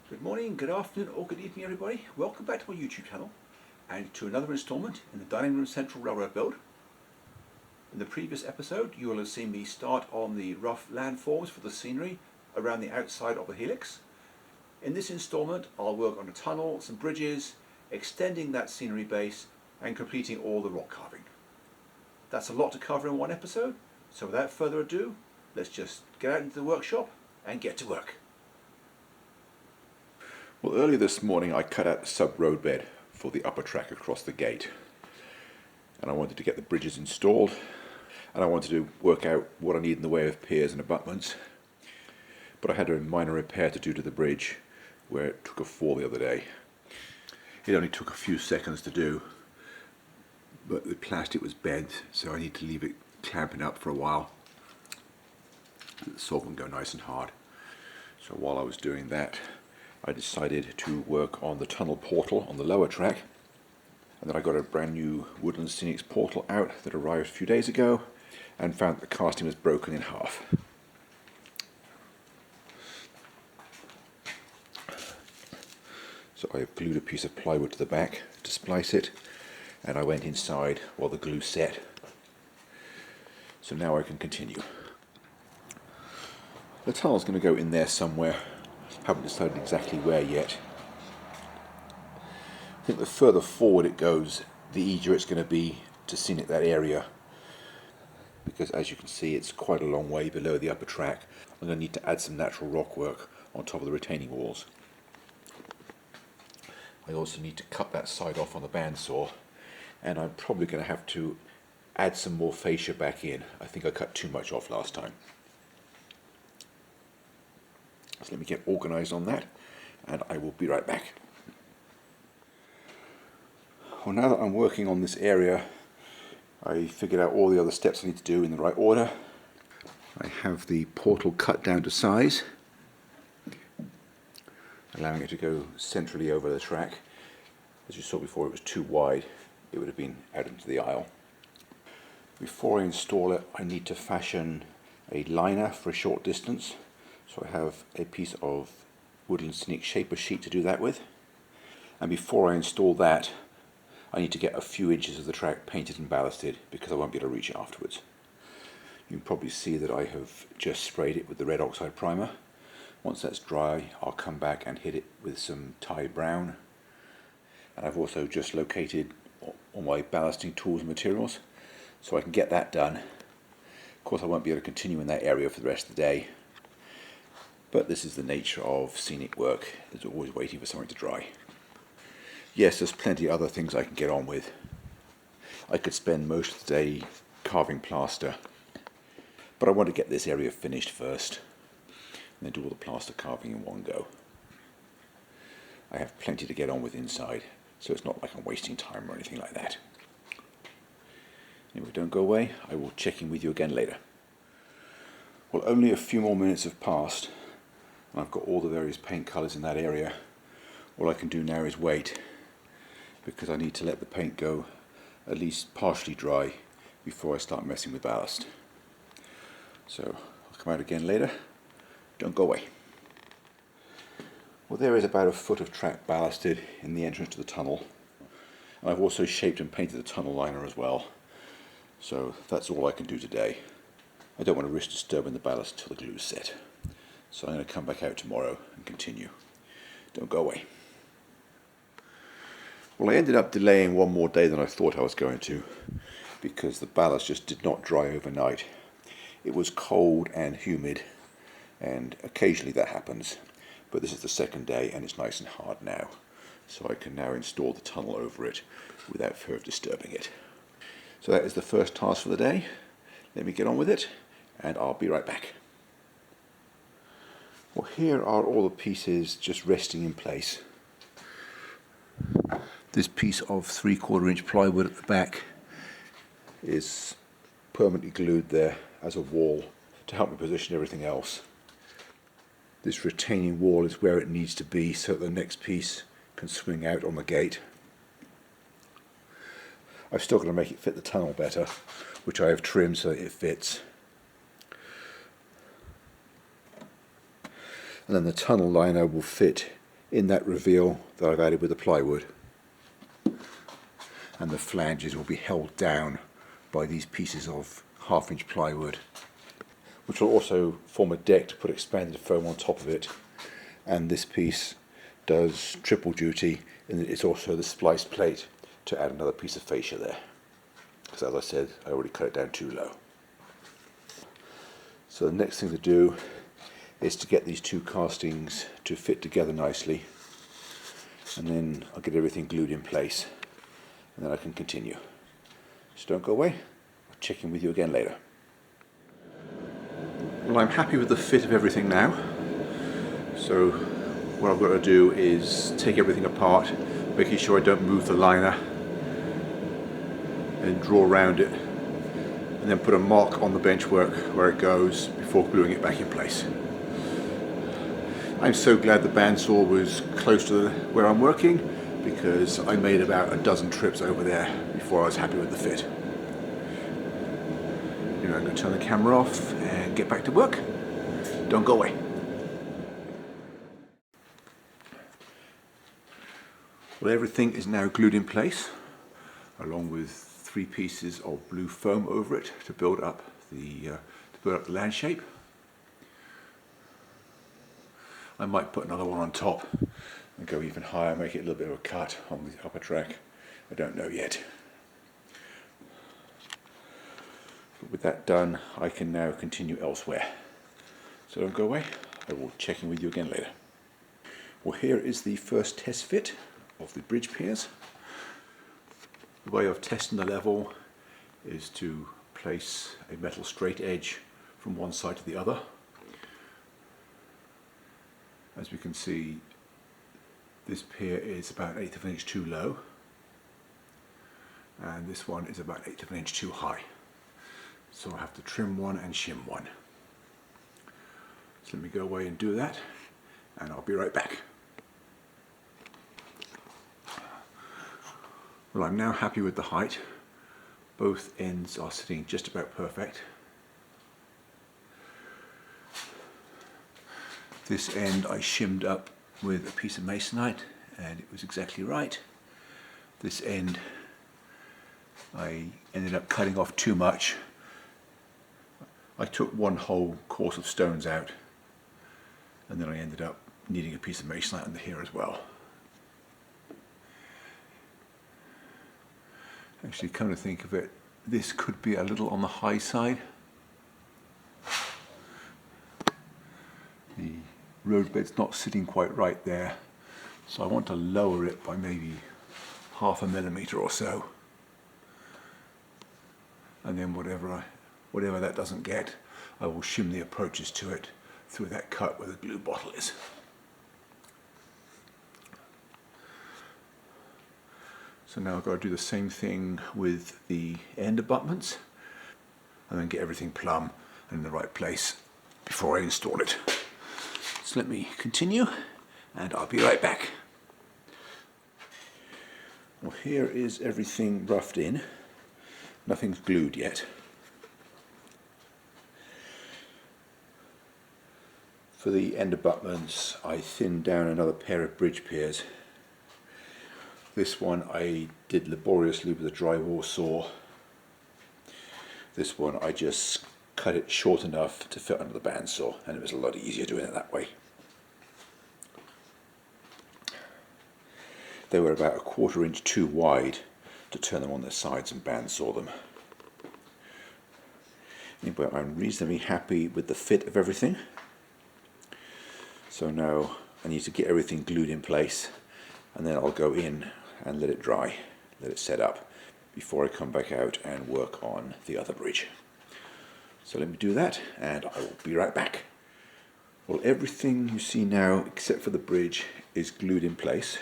Good morning, good afternoon, or good evening, everybody. Welcome back to my YouTube channel and to another installment in the Dining Room Central Railroad build. In the previous episode, you will have seen me start on the rough landforms for the scenery around the outside of the helix. In this installment, I'll work on a tunnel, some bridges, extending that scenery base and completing all the rock carving. That's a lot to cover in one episode, so without further ado, let's just get out into the workshop and get to work. Well, earlier this morning I cut out the sub-road bed for the upper track across the gate, and I wanted to get the bridges installed, and I wanted to work out what I need in the way of piers and abutments, but I had a minor repair to do to the bridge where it took a fall the other day. It only took a few seconds to do, but the plastic was bent, so I need to leave it clamping up for a while so the saw can go nice and hard. So while I was doing that, I decided to work on the tunnel portal on the lower track, and then I got a brand new Woodland Scenics portal out that arrived a few days ago and found that the casting was broken in half. So I glued a piece of plywood to the back to splice it, and I went inside while the glue set. So now I can continue. The tunnel's going to go in there somewhere. Haven't decided exactly where yet. I think the further forward it goes, the easier it's going to be to scenic that area, because as you can see it's quite a long way below the upper track. I'm going to need to add some natural rock work on top of the retaining walls. I also need to cut that side off on the bandsaw, and I'm probably going to have to add some more fascia back in. I think I cut too much off last time. So let me get organised on that, and I will be right back. Well, now that I'm working on this area, I figured out all the other steps I need to do in the right order. I have the portal cut down to size, allowing it to go centrally over the track. As you saw before, it was too wide. It would have been out into the aisle. Before I install it, I need to fashion a liner for a short distance. So I have a piece of Woodland Scenic shaper sheet to do that with. And before I install that, I need to get a few inches of the track painted and ballasted, because I won't be able to reach it afterwards. You can probably see that I have just sprayed it with the red oxide primer. Once that's dry, I'll come back and hit it with some Thai brown. And I've also just located all my ballasting tools and materials, so I can get that done. Of course, I won't be able to continue in that area for the rest of the day, but this is the nature of scenic work. There's always waiting for something to dry. Yes, there's plenty of other things I can get on with. I could spend most of the day carving plaster, but I want to get this area finished first, and then do all the plaster carving in one go. I have plenty to get on with inside, so it's not like I'm wasting time or anything like that. Anyway, don't go away. I will check in with you again later. Well, only a few more minutes have passed, and I've got all the various paint colours in that area. All I can do now is wait, because I need to let the paint go at least partially dry before I start messing with ballast. So I'll come out again later. Don't go away. Well, there is about a foot of track ballasted in the entrance to the tunnel, and I've also shaped and painted the tunnel liner as well. So that's all I can do today. I don't want to risk disturbing the ballast until the glue is set. So I'm going to come back out tomorrow and continue. Don't go away. Well, I ended up delaying one more day than I thought I was going to, because the ballast just did not dry overnight. It was cold and humid, and occasionally that happens, but this is the second day and it's nice and hard now, so I can now install the tunnel over it without fear of disturbing it. So that is the first task for the day. Let me get on with it, and I'll be right back. Well, here are all the pieces just resting in place. This piece of 3/4 inch plywood at the back is permanently glued there as a wall to help me position everything else. This retaining wall is where it needs to be so that the next piece can swing out on the gate. I've still got to make it fit the tunnel better, which I have trimmed so that it fits. And then the tunnel liner will fit in that reveal that I've added with the plywood. And the flanges will be held down by these pieces of 1/2 inch plywood, which will also form a deck to put expanded foam on top of it. And this piece does triple duty in that it's also the splice plate to add another piece of fascia there, because as I said, I already cut it down too low. So the next thing to do is to get these two castings to fit together nicely, and then I'll get everything glued in place, and then I can continue. So don't go away, I'll check in with you again later. Well, I'm happy with the fit of everything now. So what I've got to do is take everything apart, making sure I don't move the liner, and draw around it, and then put a mark on the benchwork where it goes before gluing it back in place. I'm so glad the bandsaw was close to where I'm working, because I made about a dozen trips over there before I was happy with the fit. You know, I'm going to turn the camera off and get back to work. Don't go away. Well, everything is now glued in place, along with 3 pieces of blue foam over it to build up the land shape. I might put another one on top and go even higher, make it a little bit of a cut on the upper track. I don't know yet. But with that done, I can now continue elsewhere. So don't go away, I will check in with you again later. Well, here is the first test fit of the bridge piers. The way of testing the level is to place a metal straight edge from one side to the other. As we can see, this pier is about 1/8 of an inch too low, and this one is about 1/8 of an inch too high. So I have to trim one and shim one. So let me go away and do that, and I'll be right back. Well, I'm now happy with the height. Both ends are sitting just about perfect. This end I shimmed up with a piece of masonite, and it was exactly right. This end I ended up cutting off too much. I took one whole course of stones out, and then I ended up needing a piece of masonite under here as well. Actually, come to think of it, this could be a little on the high side. The roadbed's not sitting quite right there, so I want to lower it by maybe 1/2 millimeter or so. And then whatever that doesn't get, I will shim the approaches to it through that cut where the glue bottle is. So now I've got to do the same thing with the end abutments, and then get everything plumb and in the right place before I install it. So let me continue, and I'll be right back. Well, here is everything roughed in. Nothing's glued yet. For the end abutments, I thinned down another pair of bridge piers. This one I did laboriously with a drywall saw. This one I just cut it short enough to fit under the bandsaw, and it was a lot easier doing it that way. They were about 1/4 inch too wide to turn them on their sides and bandsaw them. Anyway, I'm reasonably happy with the fit of everything. So now I need to get everything glued in place, and then I'll go in and let it dry, let it set up, before I come back out and work on the other bridge. So let me do that, and I will be right back. Well, everything you see now, except for the bridge, is glued in place.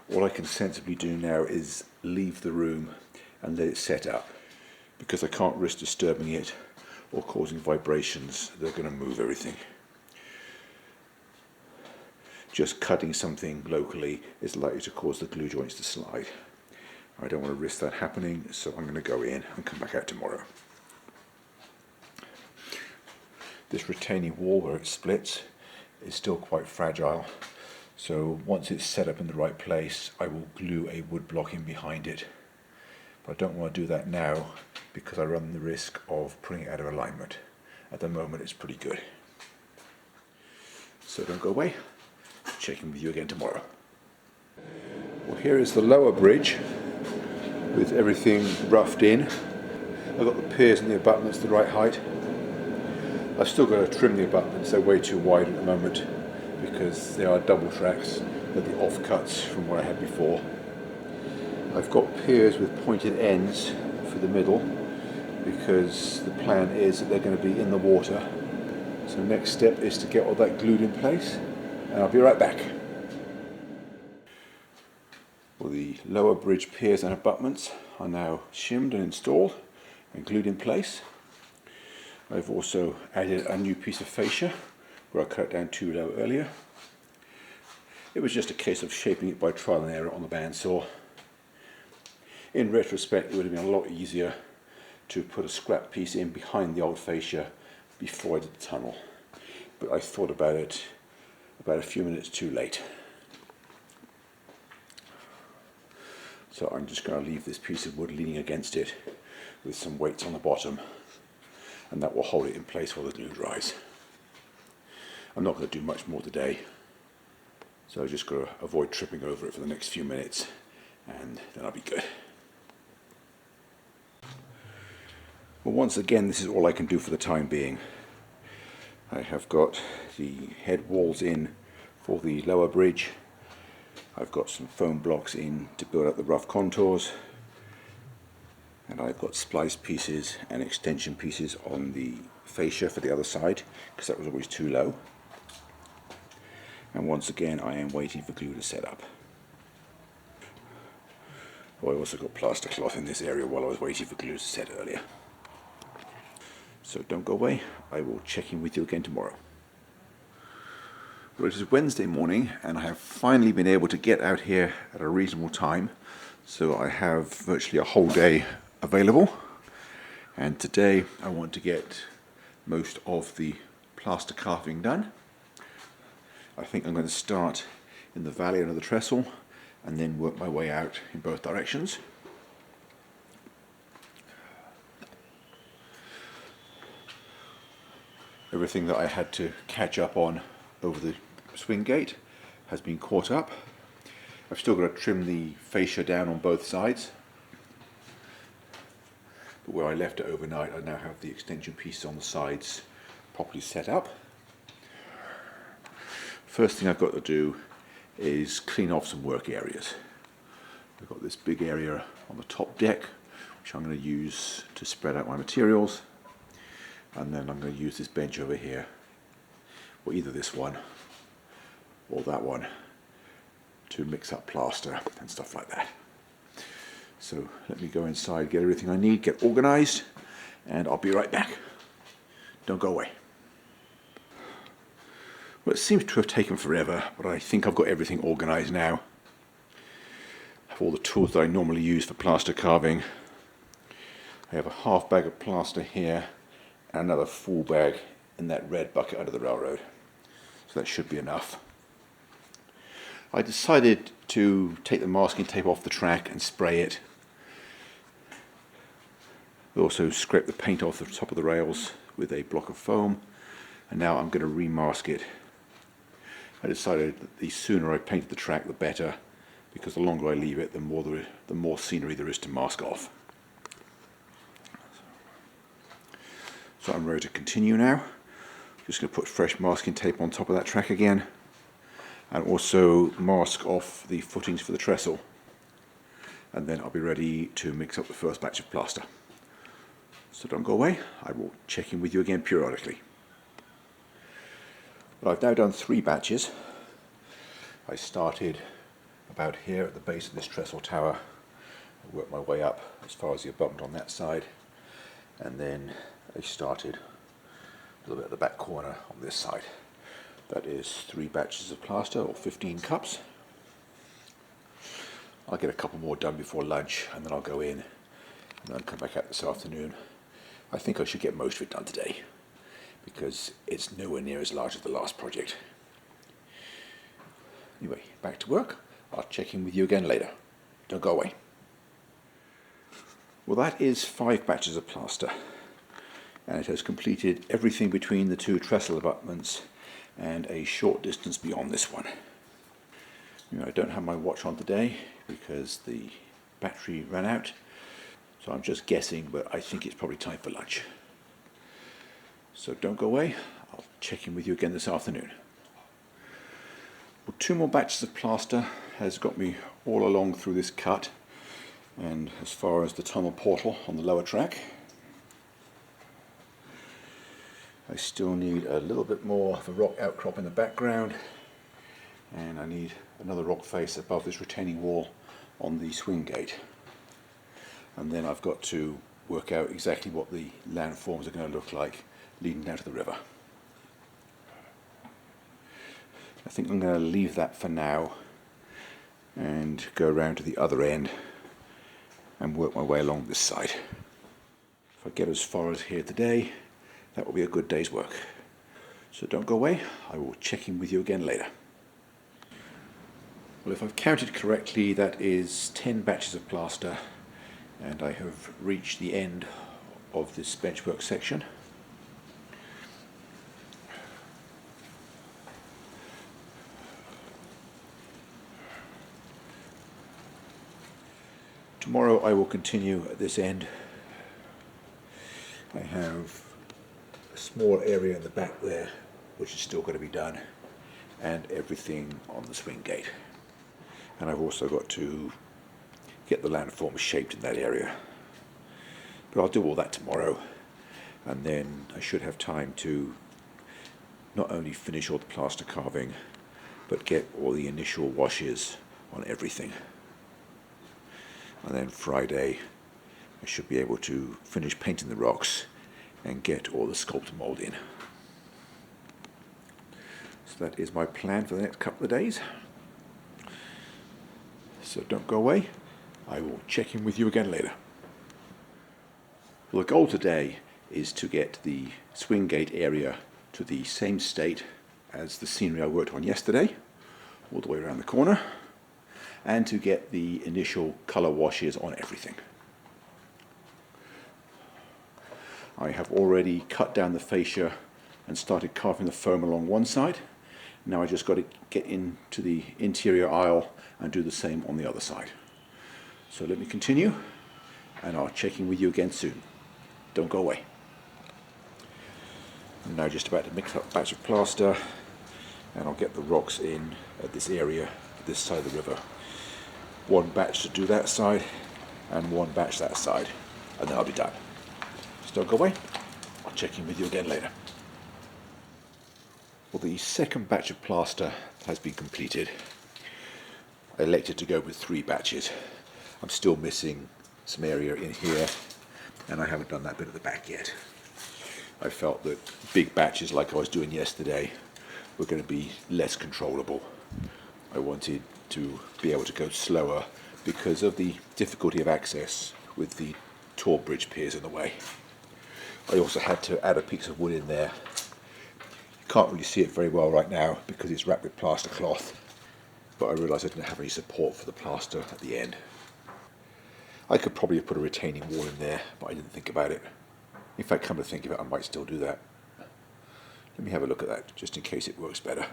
All I can sensibly do now is leave the room and let it set up, because I can't risk disturbing it or causing vibrations that are going to move everything. Just cutting something locally is likely to cause the glue joints to slide. I don't want to risk that happening, so I'm going to go in and come back out tomorrow. This retaining wall where it splits is still quite fragile, So once it's set up in the right place, I will glue a wood block in behind it. But I don't want to do that now because I run the risk of putting it out of alignment. At the moment it's pretty good. So don't go away. Check in with you again tomorrow. Well, here is the lower bridge with everything roughed in. I've got the piers and the abutments the right height. I've still got to trim the abutments, they're way too wide at the moment because they are double tracks, they're the offcuts from what I had before. I've got piers with pointed ends for the middle because the plan is that they're going to be in the water. So next step is to get all that glued in place and I'll be right back. Well, the lower bridge piers and abutments are now shimmed and installed and glued in place. I've also added a new piece of fascia where I cut it down too low earlier. It was just a case of shaping it by trial and error on the bandsaw. In retrospect, it would have been a lot easier to put a scrap piece in behind the old fascia before I did the tunnel. But I thought about it about a few minutes too late. So I'm just going to leave this piece of wood leaning against it with some weights on the bottom, and that will hold it in place while the glue dries. I'm not going to do much more today, so I've just got to avoid tripping over it for the next few minutes, and then I'll be good. Well, once again, this is all I can do for the time being. I have got the head walls in for the lower bridge. I've got some foam blocks in to build up the rough contours, and I've got splice pieces and extension pieces on the fascia for the other side because that was always too low. And once again, I am waiting for glue to set up. Oh, I also got plaster cloth in this area while I was waiting for glue to set earlier. So don't go away, I will check in with you again tomorrow. Well, it is Wednesday morning and I have finally been able to get out here at a reasonable time. So I have virtually a whole day available. And today I want to get most of the plaster carving done. I think I'm going to start in the valley under the trestle and then work my way out in both directions. Everything that I had to catch up on over the swing gate has been caught up. I've still got to trim the fascia down on both sides, but where I left it overnight I now have the extension pieces on the sides properly set up. First thing I've got to do is clean off some work areas. I've got this big area on the top deck which I'm going to use to spread out my materials, and then I'm going to use this bench over here, or either this one or that one, to mix up plaster and stuff like that. So let me go inside, get everything I need, get organized, and I'll be right back. Don't go away. Well, it seems to have taken forever, but I think I've got everything organized now. I have all the tools that I normally use for plaster carving. I have a half bag of plaster here and another full bag in that red bucket under the railroad. So that should be enough. I decided to take the masking tape off the track and spray it. I also scraped the paint off the top of the rails with a block of foam, and now I'm going to remask it. I decided that the sooner I painted the track the better, because the longer I leave it, the more scenery there is to mask off. So I'm ready to continue now. Just going to put fresh masking tape on top of that track again, and also mask off the footings for the trestle, and then I'll be ready to mix up the first batch of plaster. So don't go away, I will check in with you again periodically. Well, I've now done 3 batches. I started about here at the base of this trestle tower. I worked my way up as far as the abutment on that side, and then I started a little bit at the back corner on this side. That is 3 batches of plaster, or 15 cups. I'll get a couple more done before lunch, and then I'll go in and then come back out this afternoon. I think I should get most of it done today, because it's nowhere near as large as the last project. Anyway, back to work. I'll check in with you again later. Don't go away. Well, that is 5 batches of plaster, and it has completed everything between the 2 trestle abutments and a short distance beyond this one. I don't have my watch on today because the battery ran out, so I'm just guessing, but I think it's probably time for lunch. So don't go away. I'll check in with you again this afternoon. Well, 2 more batches of plaster has got me all along through this cut and as far as the tunnel portal on the lower track. I still need a little bit more of a rock outcrop in the background, and I need another rock face above this retaining wall on the swing gate. And then I've got to work out exactly what the landforms are going to look like leading down to the river. I think I'm going to leave that for now and go around to the other end and work my way along this side. If I get as far as here today, that will be a good day's work. So don't go away. I will check in with you again later. Well, if I've counted correctly, that is 10 batches of plaster, and I have reached the end of this benchwork section. Tomorrow I will continue at this end. I have a small area in the back there which is still going to be done, and everything on the swing gate. And I've also got to get the landform shaped in that area. But I'll do all that tomorrow, and then I should have time to not only finish all the plaster carving, but get all the initial washes on everything. And then Friday I should be able to finish painting the rocks and get all the sculptor mold in. So that is my plan for the next couple of days. So don't go away. I will check in with you again later. Well, the goal today is to get the swing gate area to the same state as the scenery I worked on yesterday, all the way around the corner, and to get the initial colour washes on everything. I have already cut down the fascia and started carving the foam along one side. Now I just got to get into the interior aisle and do the same on the other side. So let me continue, and I'll check in with you again soon. Don't go away. I'm now just about to mix up a batch of plaster, and I'll get the rocks in at this area, this side of the river. 1 batch to do that side, and 1 batch that side, and then I'll be done. So don't go away. I'll check in with you again later. Well, the second batch of plaster has been completed. I elected to go with 3 batches. I'm still missing some area in here, and I haven't done that bit at the back yet. I felt that big batches like I was doing yesterday were going to be less controllable. I wanted to be able to go slower because of the difficulty of access with the tall bridge piers in the way. I also had to add a piece of wood in there. You can't really see it very well right now because it's wrapped with plaster cloth, but I realised I didn't have any support for the plaster at the end. I could probably have put a retaining wall in there, but I didn't think about it. In fact, come to think of it, I might still do that. Let me have a look at that, just in case it works better.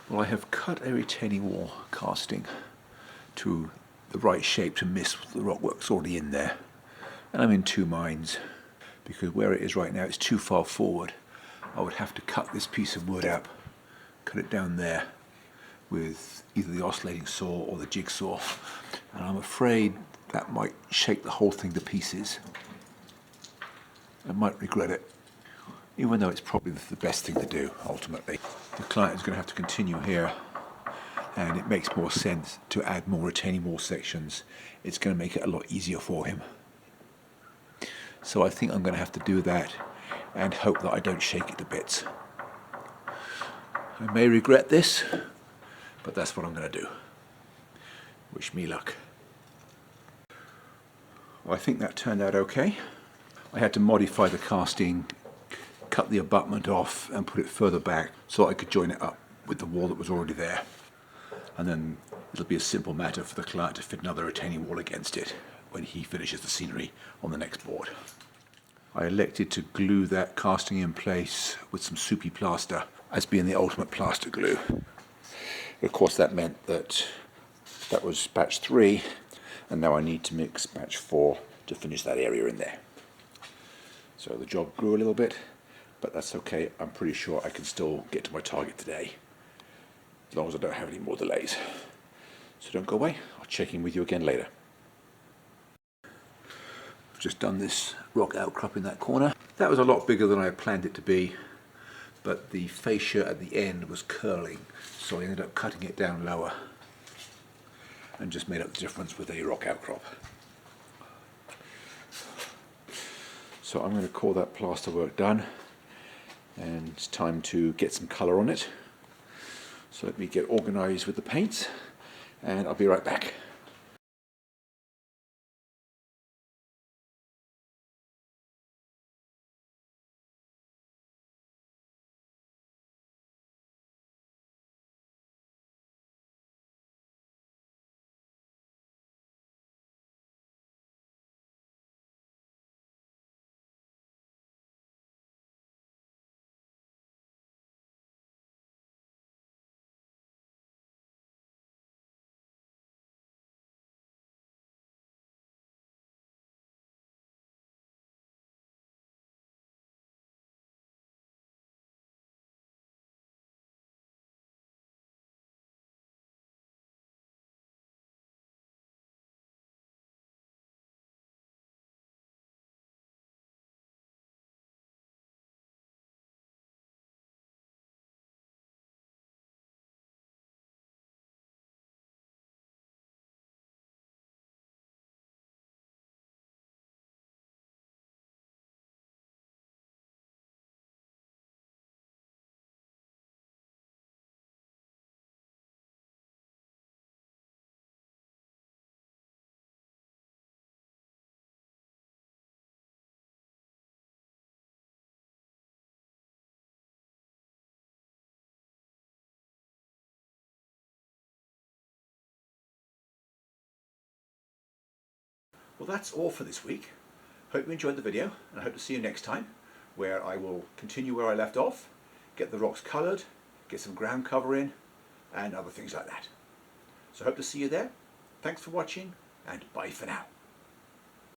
Well, I have cut a retaining wall casting to the right shape to miss the rockworks already in there. And I'm in 2 minds, because where it is right now it's too far forward. I would have to cut this piece of wood up, cut it down there with either the oscillating saw or the jigsaw, and I'm afraid that might shake the whole thing to pieces. I might regret it, even though it's probably the best thing to do ultimately. The client is going to have to continue here, and it makes more sense to add more retaining wall sections. It's going to make it a lot easier for him. So I think I'm going to have to do that and hope that I don't shake it to bits. I may regret this, but that's what I'm going to do. Wish me luck. Well, I think that turned out okay. I had to modify the casting, cut the abutment off and put it further back so I could join it up with the wall that was already there. And then it'll be a simple matter for the client to fit another retaining wall against it when he finishes the scenery on the next board. I elected to glue that casting in place with some soupy plaster as being the ultimate plaster glue. Of course, that meant that that was batch 3, and now I need to mix batch 4 to finish that area in there. So the job grew a little bit, but that's okay. I'm pretty sure I can still get to my target today, as long as I don't have any more delays. So don't go away. I'll check in with you again later. I've just done this rock outcrop in that corner. That was a lot bigger than I had planned it to be, but the fascia at the end was curling, so I ended up cutting it down lower and just made up the difference with a rock outcrop. So I'm going to call that plaster work done, and it's time to get some colour on it. So let me get organised with the paints, and I'll be right back. Well, that's all for this week. Hope you enjoyed the video, and I hope to see you next time, where I will continue where I left off, get the rocks coloured, get some ground cover in, and other things like that. So hope to see you there. Thanks for watching, and bye for now.